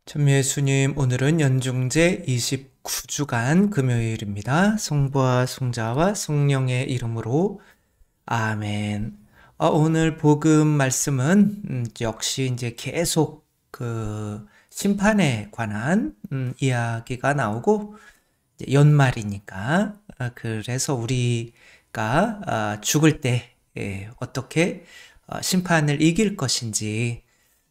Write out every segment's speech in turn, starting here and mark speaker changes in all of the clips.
Speaker 1: 참 예수님, 오늘은 연중제 29주간 금요일입니다. 성부와 성자와 성령의 이름으로 아멘. 오늘 복음 말씀은 역시 이제 계속 그 심판에 관한 이야기가 나오고 이제 연말이니까 그래서 우리가 죽을 때 어떻게 심판을 이길 것인지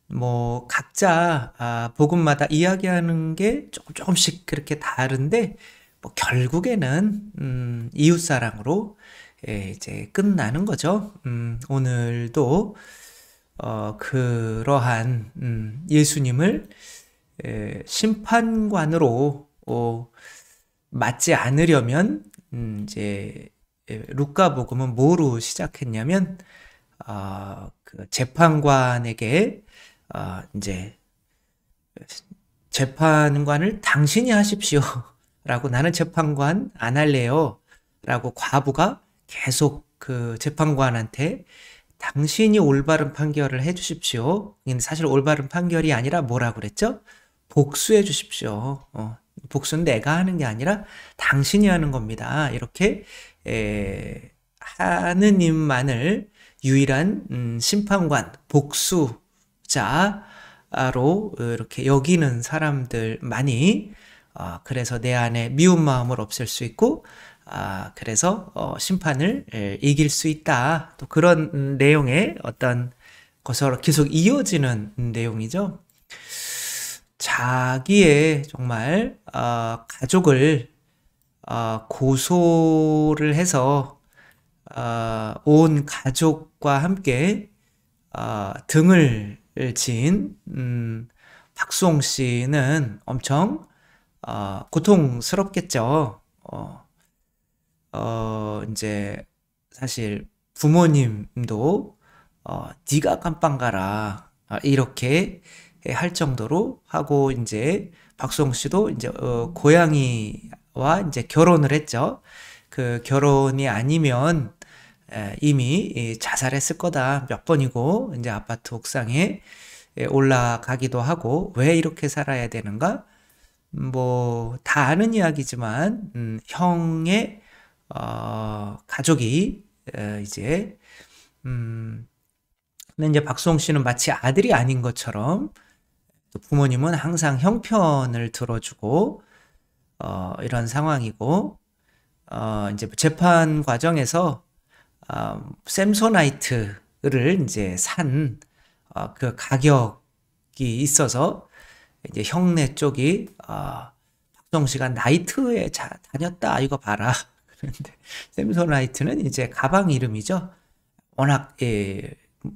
Speaker 1: 뭐 각자 복음마다 이야기하는 게 조금씩 그렇게 다른데 뭐 결국에는 이웃사랑으로 이제 끝나는 거죠. 오늘도 그러한 예수님을 심판관으로 맞지 않으려면 이제 루카복음은 뭐로 시작했냐면 그 재판관에게 이제 재판관을 당신이 하십시오 라고, 나는 재판관 안 할래요 라고 과부가 계속 그 재판관한테 당신이 올바른 판결을 해 주십시오. 근데 사실 올바른 판결이 아니라 뭐라고 그랬죠? 복수해 주십시오. 복수는 내가 하는 게 아니라 당신이 하는 겁니다. 이렇게 하느님만을 유일한 심판관, 복수자로 이렇게 여기는 사람들 많이, 그래서 내 안에 미운 마음을 없앨 수 있고, 그래서 심판을 이길 수 있다. 또 그런 내용의 어떤 것으로 계속 이어지는 내용이죠. 자기의 정말 가족을 고소를 해서 온 가족과 함께 등을 진 박수홍 씨는 엄청 고통스럽겠죠. 이제 사실 부모님도 네가 깜빵 가라 이렇게 할 정도로 하고, 이제 박수홍 씨도 이제 고양이와 이제 결혼을 했죠. 그 결혼이 아니면 이미 자살했을 거다 몇 번이고, 이제 아파트 옥상에 올라가기도 하고, 왜 이렇게 살아야 되는가? 뭐 다 아는 이야기지만 형의 가족이 이제 근데 이제 박수홍 씨는 마치 아들이 아닌 것처럼 또 부모님은 항상 형편을 들어주고 이런 상황이고, 이제 재판 과정에서 샘소나이트를 이제 산 그 가격이 있어서 이제 형네 쪽이 박수홍 씨가 나이트에 다녔다 이거 봐라. 그런데 샘소나이트는 이제 가방 이름이죠. 워낙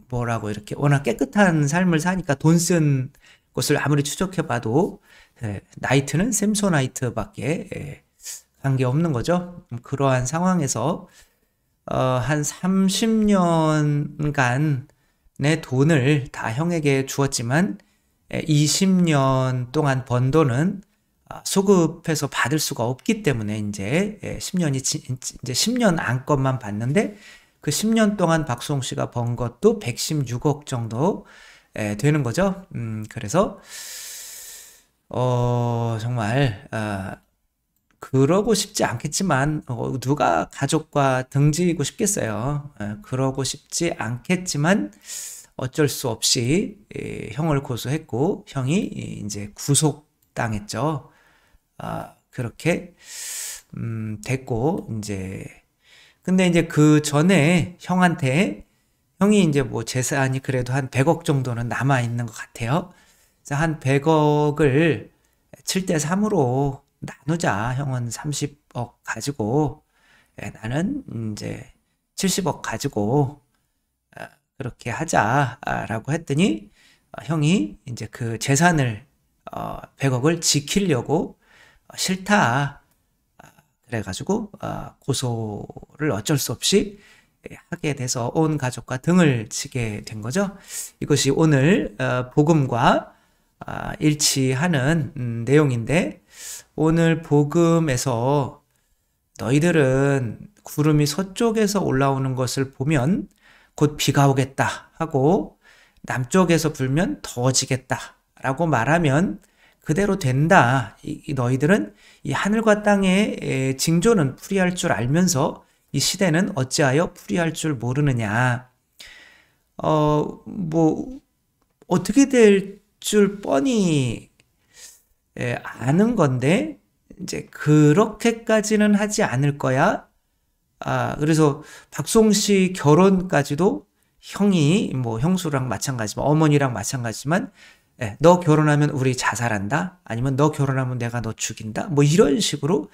Speaker 1: 뭐라고 이렇게 워낙 깨끗한 삶을 사니까 돈 쓴 곳을 아무리 추적해봐도 나이트는 샘소나이트밖에 관계 없는 거죠. 그러한 상황에서 한 30년간의 돈을 다 형에게 주었지만 20년 동안 번 돈은 소급해서 받을 수가 없기 때문에 이제 10년이 이제 10년 안건만 받는데, 그 10년 동안 박수홍 씨가 번 것도 116억 정도 되는 거죠. 그래서 정말 그러고 싶지 않겠지만 누가 가족과 등지고 싶겠어요. 그러고 싶지 않겠지만 어쩔 수 없이 형을 고소했고, 형이 이제 구속당했죠. 그렇게 됐고, 이제 근데 이제 그 전에 형이 이제 뭐 재산이 그래도 한 100억 정도는 남아 있는 것 같아요. 그래서 한 100억을 7대 3으로 나누자. 형은 30억 가지고 나는 이제 70억 가지고 그렇게 하자라고 했더니 형이 이제 그 재산을 100억을 지키려고 싫다 그래가지고 고소를 어쩔 수 없이 하게 돼서 온 가족과 등을 치게 된 거죠. 이것이 오늘 복음과 일치하는 내용인데, 오늘 복음에서 너희들은 구름이 서쪽에서 올라오는 것을 보면 곧 비가 오겠다 하고, 남쪽에서 불면 더워지겠다 라고 말하면 그대로 된다. 이 너희들은 이 하늘과 땅의 징조는 풀이할 줄 알면서 이 시대는 어찌하여 풀이할 줄 모르느냐. 뭐 어떻게 될 줄 뻔히 아는 건데 이제 그렇게까지는 하지 않을 거야. 그래서 박송 씨 결혼까지도 형이 뭐 형수랑 마찬가지지만 어머니랑 마찬가지지만 너 결혼하면 우리 자살한다? 아니면 너 결혼하면 내가 너 죽인다? 뭐 이런 식으로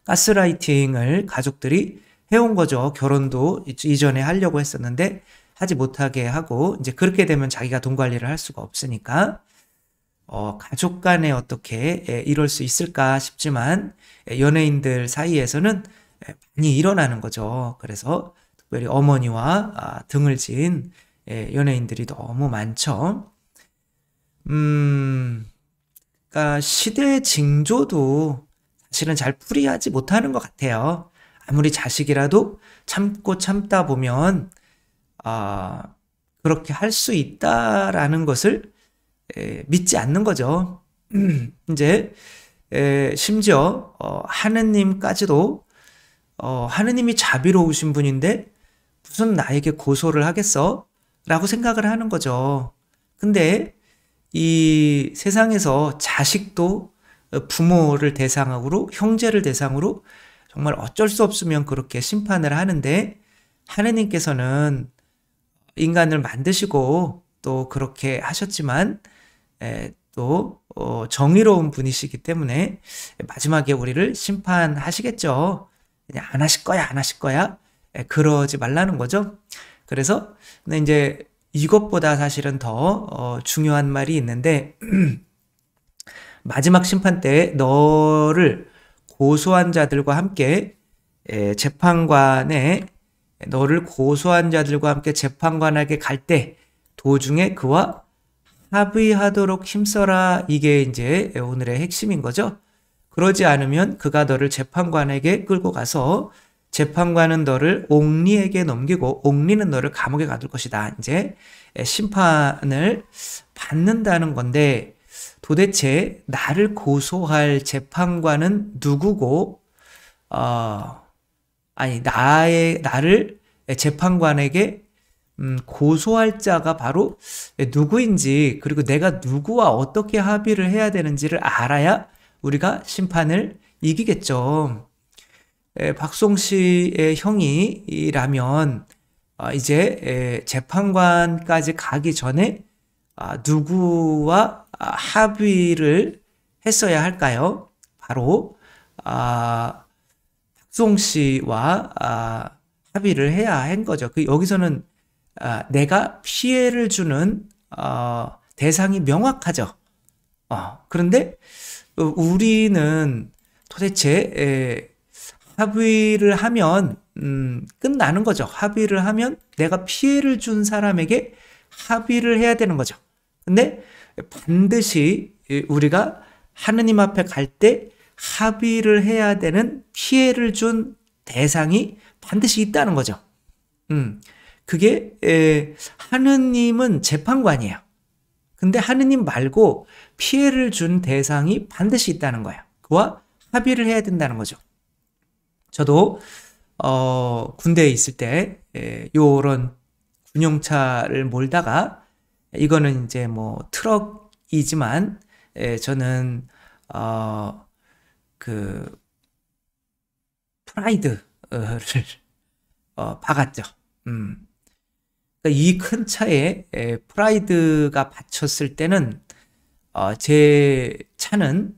Speaker 1: 가스라이팅을 가족들이 해온 거죠. 결혼도 이전에 하려고 했었는데 하지 못하게 하고 이제 그렇게 되면 자기가 돈 관리를 할 수가 없으니까 가족 간에 어떻게 이럴 수 있을까 싶지만 연예인들 사이에서는 많이 일어나는 거죠. 그래서 특별히 어머니와 등을 지은 연예인들이 너무 많죠. 그러니까 시대의 징조도 사실은 잘 풀이하지 못하는 것 같아요. 아무리 자식이라도 참고 참다 보면 그렇게 할 수 있다라는 것을 믿지 않는 거죠. 이제 심지어 하느님까지도 하느님이 자비로우신 분인데 무슨 나에게 고소를 하겠어? 라고 생각을 하는 거죠. 근데 이 세상에서 자식도 부모를 대상으로 형제를 대상으로 정말 어쩔 수 없으면 그렇게 심판을 하는데 하느님께서는 인간을 만드시고 또 그렇게 하셨지만 또 정의로운 분이시기 때문에 마지막에 우리를 심판하시겠죠. 그냥 안 하실 거야, 안 하실 거야. 그러지 말라는 거죠. 그래서 근데 이제 이것보다 사실은 더 중요한 말이 있는데 마지막 심판 때 너를 고소한 자들과 함께 재판관에 너를 고소한 자들과 함께 재판관에게 갈 때 도중에 그와 합의하도록 힘써라. 이게 이제 오늘의 핵심인 거죠. 그러지 않으면 그가 너를 재판관에게 끌고 가서 재판관은 너를 옥리에게 넘기고 옥리는 너를 감옥에 가둘 것이다. 이제 심판을 받는다는 건데 도대체 나를 고소할 재판관은 누구고 나를 재판관에게 고소할 자가 바로 누구인지 그리고 내가 누구와 어떻게 합의를 해야 되는지를 알아야 우리가 심판을 이기겠죠. 박송 씨의 형이라면 이제 재판관까지 가기 전에 누구와 합의를 했어야 할까요? 바로 박송 씨와 합의를 해야 한 거죠. 여기서는 내가 피해를 주는 대상이 명확하죠. 그런데 우리는 도대체 합의를 하면 끝나는 거죠. 합의를 하면 내가 피해를 준 사람에게 합의를 해야 되는 거죠. 근데 반드시 우리가 하느님 앞에 갈 때 합의를 해야 되는 피해를 준 대상이 반드시 있다는 거죠. 그게 하느님은 재판관이에요. 근데 하느님 말고 피해를 준 대상이 반드시 있다는 거예요. 그와 합의를 해야 된다는 거죠. 저도 군대에 있을 때 요런 군용차를 몰다가 이거는 이제 뭐 트럭이지만 저는 그 프라이드를 박았죠. 이 큰 차에 프라이드가 받쳤을 때는 제 차는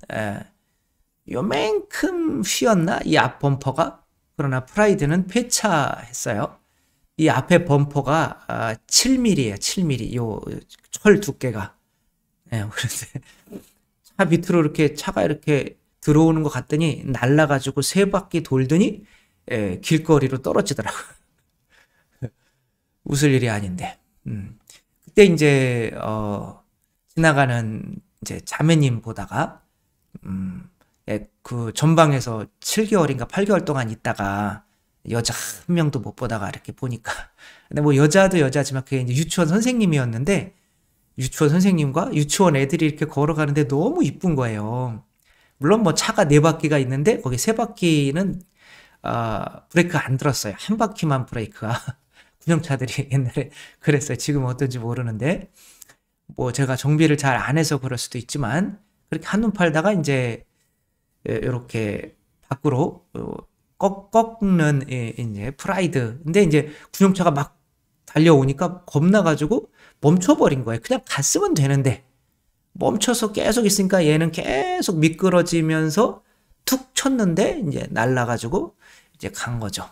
Speaker 1: 요만큼 휘었나? 이 앞 범퍼가? 그러나 프라이드는 폐차했어요. 이 앞에 범퍼가 7mm예요. 7mm. 요 철 두께가. 그런데 차 밑으로 이렇게 차가 이렇게 들어오는 것 같더니 날라가지고 세 바퀴 돌더니 길거리로 떨어지더라고요. 웃을 일이 아닌데. 그때 이제 지나가는 이제 자매님 보다가 그 전방에서 7개월인가 8개월 동안 있다가 여자 한 명도 못 보다가 이렇게 보니까 근데 뭐 여자도 여자지만 그게 이제 유치원 선생님이었는데 유치원 선생님과 유치원 애들이 이렇게 걸어가는데 너무 이쁜 거예요. 물론 뭐 차가 4바퀴가 있는데 거기 3바퀴는 브레이크 안 들었어요. 한 바퀴만 브레이크가. 군용차들이 옛날에 그랬어요. 지금 어떤지 모르는데 뭐 제가 정비를 잘 안 해서 그럴 수도 있지만 그렇게 한눈 팔다가 이제 이렇게 밖으로 꺾는 이제 프라이드. 근데 이제 군용차가 막 달려오니까 겁나가지고 멈춰버린 거예요. 그냥 갔으면 되는데 멈춰서 계속 있으니까 얘는 계속 미끄러지면서 툭 쳤는데 이제 날라가지고 이제 간 거죠.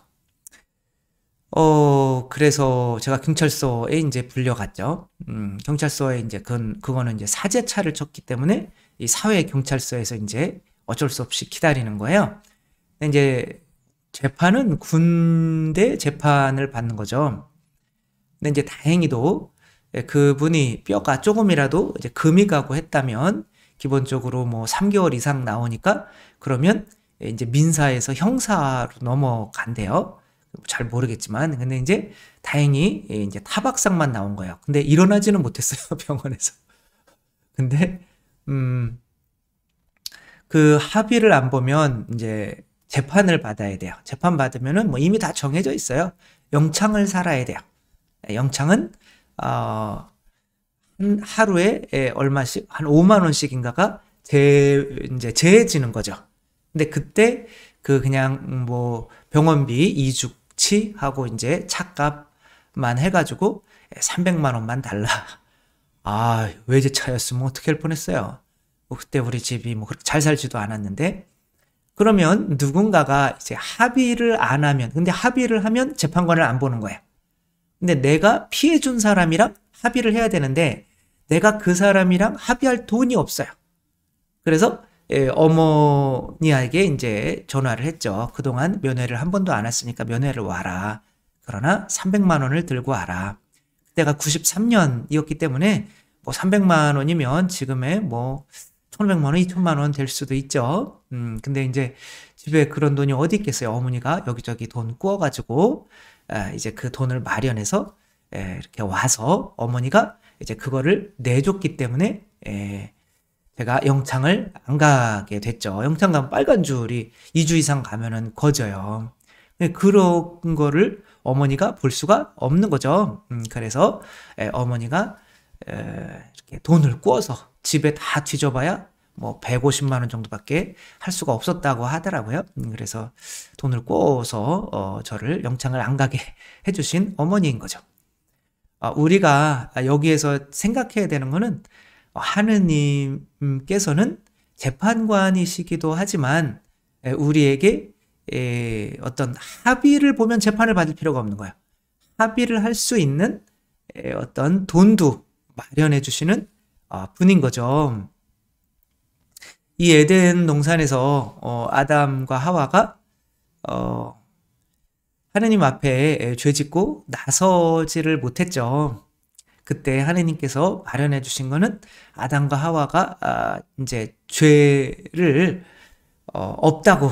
Speaker 1: 그래서 제가 경찰서에 이제 불려갔죠. 경찰서에 이제 그거는 이제 사제차를 쳤기 때문에 이 사회 경찰서에서 이제 어쩔 수 없이 기다리는 거예요. 근데 이제 재판은 군대 재판을 받는 거죠. 근데 이제 다행히도 그분이 뼈가 조금이라도 이제 금이 가고 했다면 기본적으로 뭐 3개월 이상 나오니까 그러면 이제 민사에서 형사로 넘어간대요. 잘 모르겠지만 근데 이제 다행히 이제 타박상만 나온 거예요. 근데 일어나지는 못했어요. 병원에서. 근데 그 합의를 안 보면 이제 재판을 받아야 돼요. 재판 받으면은 뭐 이미 다 정해져 있어요. 영창을 살아야 돼요. 영창은 하루에 얼마씩 한 5만 원씩인가가 이제 제해지는 거죠. 근데 그때 그냥 뭐 병원비 2주치 하고 이제 차값만 해가지고 300만 원만 달라. 외제차였으면 어떻게 할 뻔했어요. 뭐 그때 우리 집이 뭐 그렇게 잘 살지도 않았는데 그러면 누군가가 이제 합의를 안 하면 근데 합의를 하면 재판관을 안 보는 거예요. 근데 내가 피해준 사람이랑 합의를 해야 되는데 내가 그 사람이랑 합의할 돈이 없어요. 그래서 어머니에게 이제 전화를 했죠. 그동안 면회를 한 번도 안 왔으니까 면회를 와라. 그러나 300만 원을 들고 와라. 그때가 93년이었기 때문에 뭐 300만 원이면 지금의 뭐 1,500만 원, 2,000만 원 될 수도 있죠. 근데 이제 집에 그런 돈이 어디 있겠어요. 어머니가 여기저기 돈 구워가지고 이제 그 돈을 마련해서 이렇게 와서 어머니가 이제 그거를 내줬기 때문에 제가 영창을 안 가게 됐죠. 영창 가면 빨간 줄이 2주 이상 가면은 거져요. 그런 거를 어머니가 볼 수가 없는 거죠. 그래서 어머니가 이렇게 돈을 구워서 집에 다 뒤져봐야 뭐 150만 원 정도밖에 할 수가 없었다고 하더라고요. 그래서 돈을 구워서 저를 영창을 안 가게 해주신 어머니인 거죠. 우리가 여기에서 생각해야 되는 거는 하느님께서는 재판관이시기도 하지만 우리에게 어떤 합의를 보면 재판을 받을 필요가 없는 거예요. 합의를 할 수 있는 어떤 돈도 마련해 주시는 분인 거죠. 이 에덴 동산에서 아담과 하와가 하느님 앞에 죄짓고 나서지를 못했죠. 그때 하느님께서 마련해 주신 거는 아담과 하와가 이제 죄를 없다고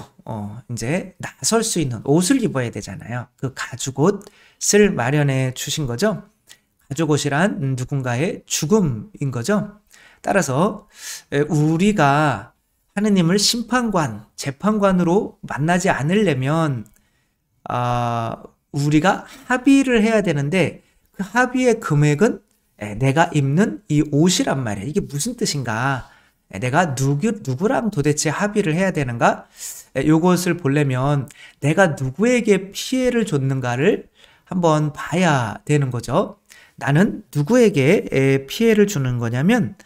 Speaker 1: 이제 나설 수 있는 옷을 입어야 되잖아요. 그 가죽옷을 마련해 주신 거죠. 가죽옷이란 누군가의 죽음인 거죠. 따라서 우리가 하느님을 심판관, 재판관으로 만나지 않으려면 우리가 합의를 해야 되는데 그 합의의 금액은 내가 입는 이 옷이란 말이에요. 이게 무슨 뜻인가? 내가 누구랑 도대체 합의를 해야 되는가? 요것을 보려면 내가 누구에게 피해를 줬는가를 한번 봐야 되는 거죠. 나는 누구에게 피해를 주는 거냐면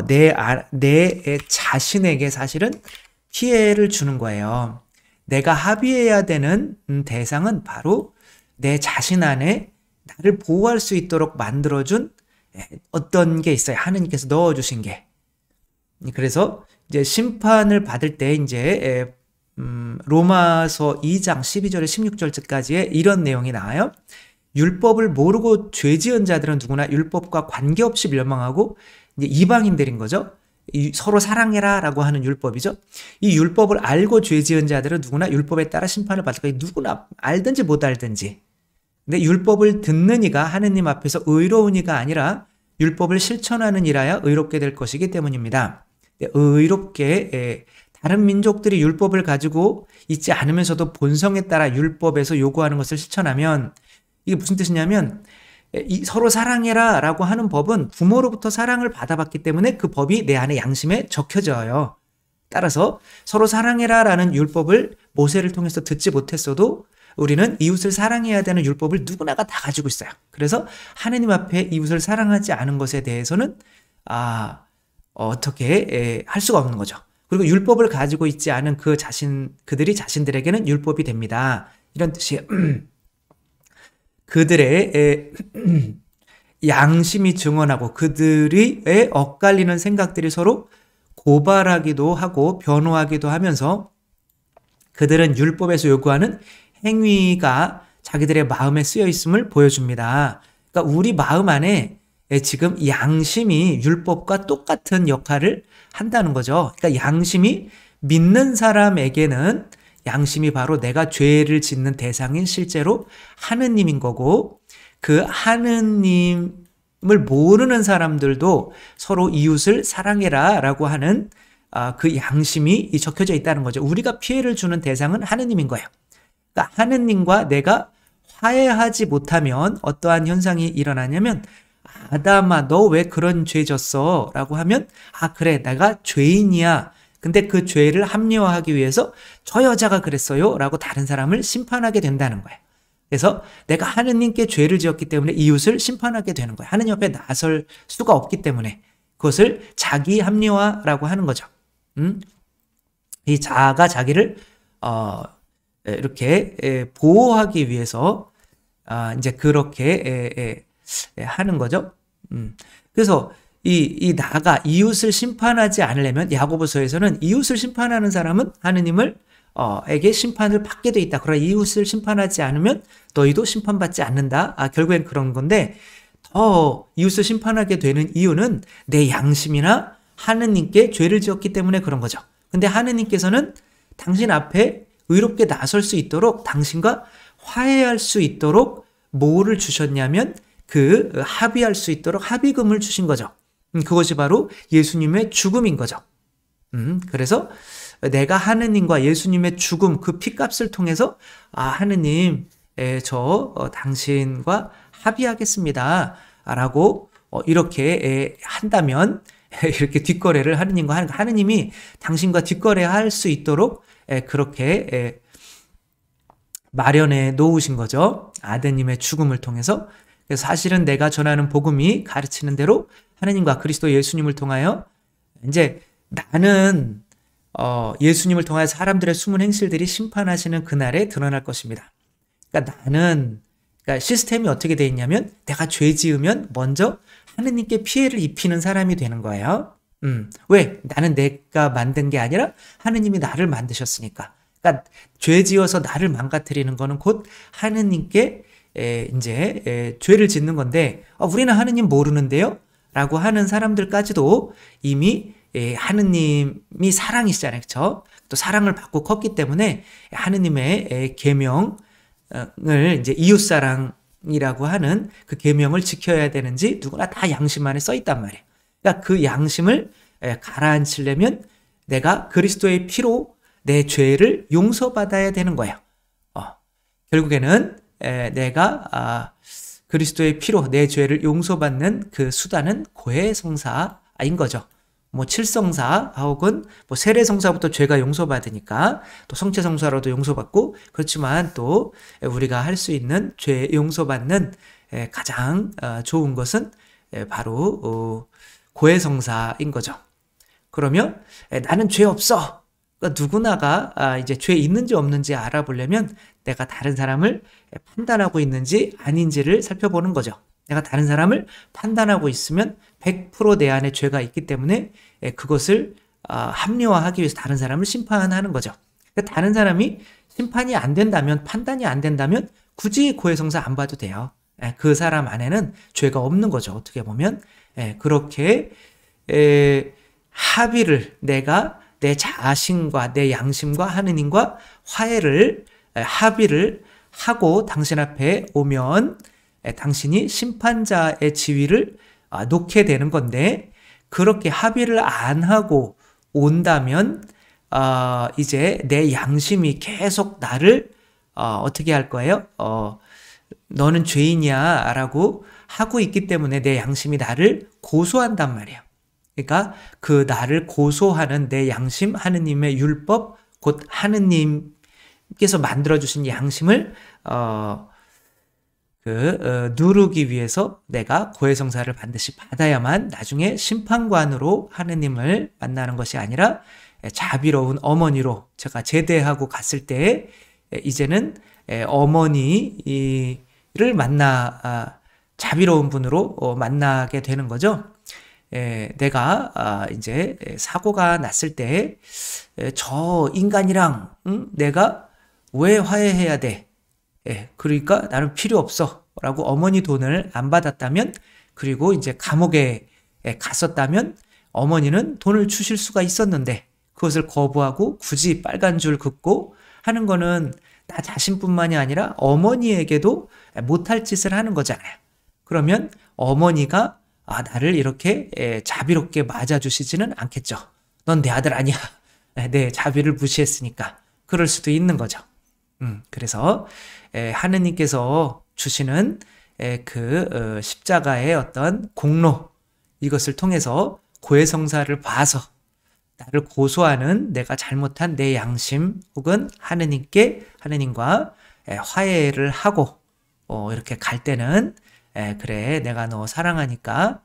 Speaker 1: 내 자신에게 사실은 피해를 주는 거예요. 내가 합의해야 되는 대상은 바로 내 자신 안에 나를 보호할 수 있도록 만들어준 어떤 게 있어요. 하느님께서 넣어주신 게. 그래서 이제 심판을 받을 때 이제 로마서 2장 12절에 16절까지의 이런 내용이 나와요. 율법을 모르고 죄 지은 자들은 누구나 율법과 관계없이 멸망하고 이제 이방인들인 거죠. 서로 사랑해라 라고 하는 율법이죠. 이 율법을 알고 죄 지은 자들은 누구나 율법에 따라 심판을 받을 거예요. 누구나 알든지 못 알든지. 근데 율법을 듣는 이가 하느님 앞에서 의로운 이가 아니라 율법을 실천하는 이라야 의롭게 될 것이기 때문입니다. 의롭게 다른 민족들이 율법을 가지고 있지 않으면서도 본성에 따라 율법에서 요구하는 것을 실천하면 이게 무슨 뜻이냐면 서로 사랑해라 라고 하는 법은 부모로부터 사랑을 받아봤기 때문에 그 법이 내 안에 양심에 적혀져요. 따라서 서로 사랑해라 라는 율법을 모세를 통해서 듣지 못했어도 우리는 이웃을 사랑해야 되는 율법을 누구나가 다 가지고 있어요. 그래서 하느님 앞에 이웃을 사랑하지 않은 것에 대해서는 어떻게 할 수가 없는 거죠. 그리고 율법을 가지고 있지 않은 그들이 자신들에게는 율법이 됩니다. 이런 뜻이에요. 그들의 양심이 증언하고 그들이 엇갈리는 생각들이 서로 고발하기도 하고 변호하기도 하면서 그들은 율법에서 요구하는 행위가 자기들의 마음에 쓰여 있음을 보여줍니다. 그러니까 우리 마음 안에 지금 양심이 율법과 똑같은 역할을 한다는 거죠. 그러니까 양심이 믿는 사람에게는 양심이 바로 내가 죄를 짓는 대상인 실제로 하느님인 거고 그 하느님을 모르는 사람들도 서로 이웃을 사랑해라 라고 하는 그 양심이 적혀져 있다는 거죠. 우리가 피해를 주는 대상은 하느님인 거예요. 그러니까 하느님과 내가 화해하지 못하면 어떠한 현상이 일어나냐면 아담아 너 왜 그런 죄 졌어? 라고 하면 그래 내가 죄인이야. 근데 그 죄를 합리화하기 위해서 저 여자가 그랬어요 라고 다른 사람을 심판하게 된다는 거예요. 그래서 내가 하느님께 죄를 지었기 때문에 이웃을 심판하게 되는 거예요. 하느님 앞에 나설 수가 없기 때문에 그것을 자기 합리화라고 하는 거죠. 이 자아가 자기를 이렇게 보호하기 위해서 이제 그렇게 하는 거죠. 그래서 이 나가 이웃을 심판하지 않으려면 야고보서에서는 이웃을 심판하는 사람은 하느님을 에게 심판을 받게 돼 있다. 그러나 이웃을 심판하지 않으면 너희도 심판받지 않는다. 결국엔 그런 건데 더 이웃을 심판하게 되는 이유는 내 양심이나 하느님께 죄를 지었기 때문에 그런 거죠. 근데 하느님께서는 당신 앞에 의롭게 나설 수 있도록 당신과 화해할 수 있도록 뭐를 주셨냐면 그 합의할 수 있도록 합의금을 주신 거죠. 그것이 바로 예수님의 죽음인 거죠. 그래서 내가 하느님과 예수님의 죽음 그 피값을 통해서 하느님 당신과 합의하겠습니다 라고 이렇게 한다면 이렇게 뒷거래를 하느님과 하는 하느님이 당신과 뒷거래할 수 있도록 그렇게 마련해 놓으신 거죠. 아드님의 죽음을 통해서. 그래서 사실은 내가 전하는 복음이 가르치는 대로 하느님과 그리스도 예수님을 통하여 이제 나는 예수님을 통하여 사람들의 숨은 행실들이 심판하시는 그날에 드러날 것입니다. 그러니까 그러니까 시스템이 어떻게 되어 있냐면 내가 죄 지으면 먼저 하느님께 피해를 입히는 사람이 되는 거예요. 왜? 나는 내가 만든 게 아니라 하느님이 나를 만드셨으니까. 그러니까 죄 지어서 나를 망가뜨리는 거는 곧 하느님께 이제 죄를 짓는 건데 우리는 하느님 모르는데요? 라고 하는 사람들까지도 이미 하느님이 사랑이시잖아요. 그렇죠? 또 사랑을 받고 컸기 때문에 하느님의 계명을 이제 이웃사랑이라고 하는 그 계명을 지켜야 되는지 누구나 다 양심 안에 써 있단 말이에요. 그러니까 그 양심을 가라앉히려면 내가 그리스도의 피로 내 죄를 용서받아야 되는 거예요. 결국에는 내가 그리스도의 피로 내 죄를 용서받는 그 수단은 고해성사인 거죠. 뭐 칠성사 혹은 뭐 세례성사부터 죄가 용서받으니까 또 성체성사로도 용서받고 그렇지만 또 우리가 할 수 있는 죄 용서받는 가장 좋은 것은 바로 고해성사인 거죠. 그러면 나는 죄 없어. 그러니까 누구나가 이제 죄 있는지 없는지 알아보려면 내가 다른 사람을 판단하고 있는지 아닌지를 살펴보는 거죠. 내가 다른 사람을 판단하고 있으면 100% 내 안에 죄가 있기 때문에 그것을 합리화하기 위해서 다른 사람을 심판하는 거죠. 그러니까 다른 사람이 심판이 안 된다면 판단이 안 된다면 굳이 고해성사 안 봐도 돼요. 그 사람 안에는 죄가 없는 거죠. 어떻게 보면 그렇게 합의를 내가 내 자신과 내 양심과 하느님과 합의를 하고 당신 앞에 오면 당신이 심판자의 지위를 놓게 되는 건데, 그렇게 합의를 안 하고 온다면 이제 내 양심이 계속 나를 어떻게 할 거예요? 너는 죄인이야 라고 하고 있기 때문에 내 양심이 나를 고소한단 말이에요. 그러니까 그 나를 고소하는 내 양심, 하느님의 율법, 곧 하느님께서 만들어주신 양심을 누르기 위해서 내가 고해성사를 반드시 받아야만 나중에 심판관으로 하느님을 만나는 것이 아니라 자비로운 어머니로 제가 제대하고 갔을 때 이제는 어머니를 자비로운 분으로 만나게 되는 거죠. 내가 이제 사고가 났을 때 저 인간이랑 내가 왜 화해해야 돼? 그러니까 나는 필요 없어 라고 어머니 돈을 안 받았다면, 그리고 이제 감옥에 갔었다면 어머니는 돈을 주실 수가 있었는데 그것을 거부하고 굳이 빨간 줄 긋고 하는 거는 나 자신뿐만이 아니라 어머니에게도 못할 짓을 하는 거잖아요. 그러면 어머니가 나를 이렇게 자비롭게 맞아주시지는 않겠죠. 넌 내 아들 아니야. 내 자비를 무시했으니까. 그럴 수도 있는 거죠. 그래서 하느님께서 주시는 그 십자가의 어떤 공로, 이것을 통해서 고해성사를 봐서 나를 고소하는 내가 잘못한 내 양심 혹은 하느님과 화해를 하고 이렇게 갈 때는 그래 내가 너 사랑하니까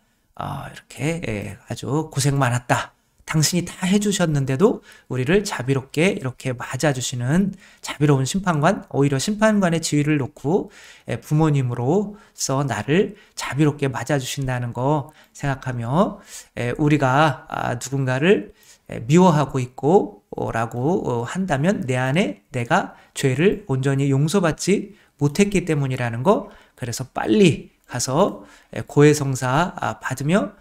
Speaker 1: 이렇게 아주 고생 많았다. 당신이 다 해주셨는데도 우리를 자비롭게 이렇게 맞아주시는 자비로운 심판관, 오히려 심판관의 지위를 놓고 부모님으로서 나를 자비롭게 맞아주신다는 거 생각하며 우리가 누군가를 미워하고 있고 라고 한다면 내 안에 내가 죄를 온전히 용서받지 못했기 때문이라는 거, 그래서 빨리 가서 고해성사 받으며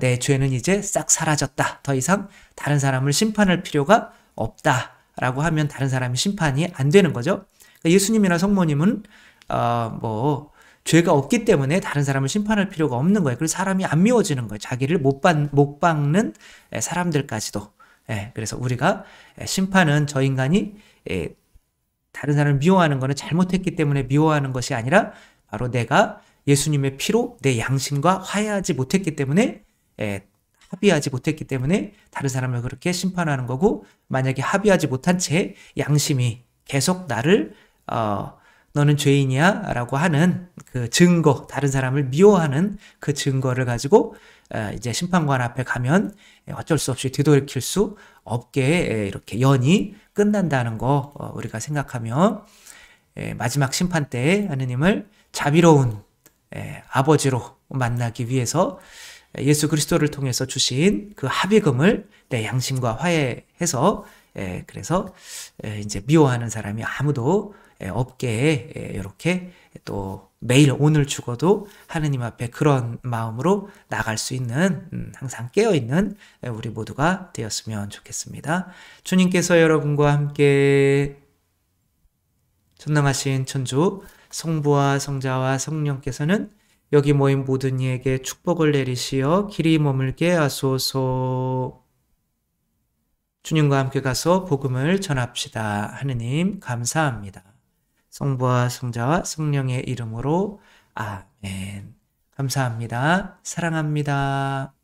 Speaker 1: 내 죄는 이제 싹 사라졌다. 더 이상 다른 사람을 심판할 필요가 없다. 라고 하면 다른 사람이 심판이 안 되는 거죠. 예수님이나 성모님은 죄가 없기 때문에 다른 사람을 심판할 필요가 없는 거예요. 그래서 사람이 안 미워지는 거예요. 자기를 못 박는 사람들까지도. 그래서 우리가 심판은 저 인간이 다른 사람을 미워하는 것은 잘못했기 때문에 미워하는 것이 아니라 바로 내가 예수님의 피로 내 양심과 화해하지 못했기 때문에 합의하지 못했기 때문에 다른 사람을 그렇게 심판하는 거고, 만약에 합의하지 못한 채 양심이 계속 나를 너는 죄인이야 라고 하는 그 증거, 다른 사람을 미워하는 그 증거를 가지고 이제 심판관 앞에 가면 어쩔 수 없이 뒤돌이킬 수 없게 이렇게 연이 끝난다는 거 우리가 생각하며 마지막 심판 때 하느님을 자비로운 아버지로 만나기 위해서 예수 그리스도를 통해서 주신 그 합의금을 내 양심과 화해해서 그래서 이제 미워하는 사람이 아무도 없게 이렇게 또 매일 오늘 죽어도 하느님 앞에 그런 마음으로 나갈 수 있는 항상 깨어있는 우리 모두가 되었으면 좋겠습니다. 주님께서 여러분과 함께 전능하신 천주 성부와 성자와 성령께서는 여기 모인 모든 이에게 축복을 내리시어 길이 머물게 하소서. 주님과 함께 가서 복음을 전합시다. 하느님 감사합니다. 성부와 성자와 성령의 이름으로 아멘. 감사합니다. 사랑합니다.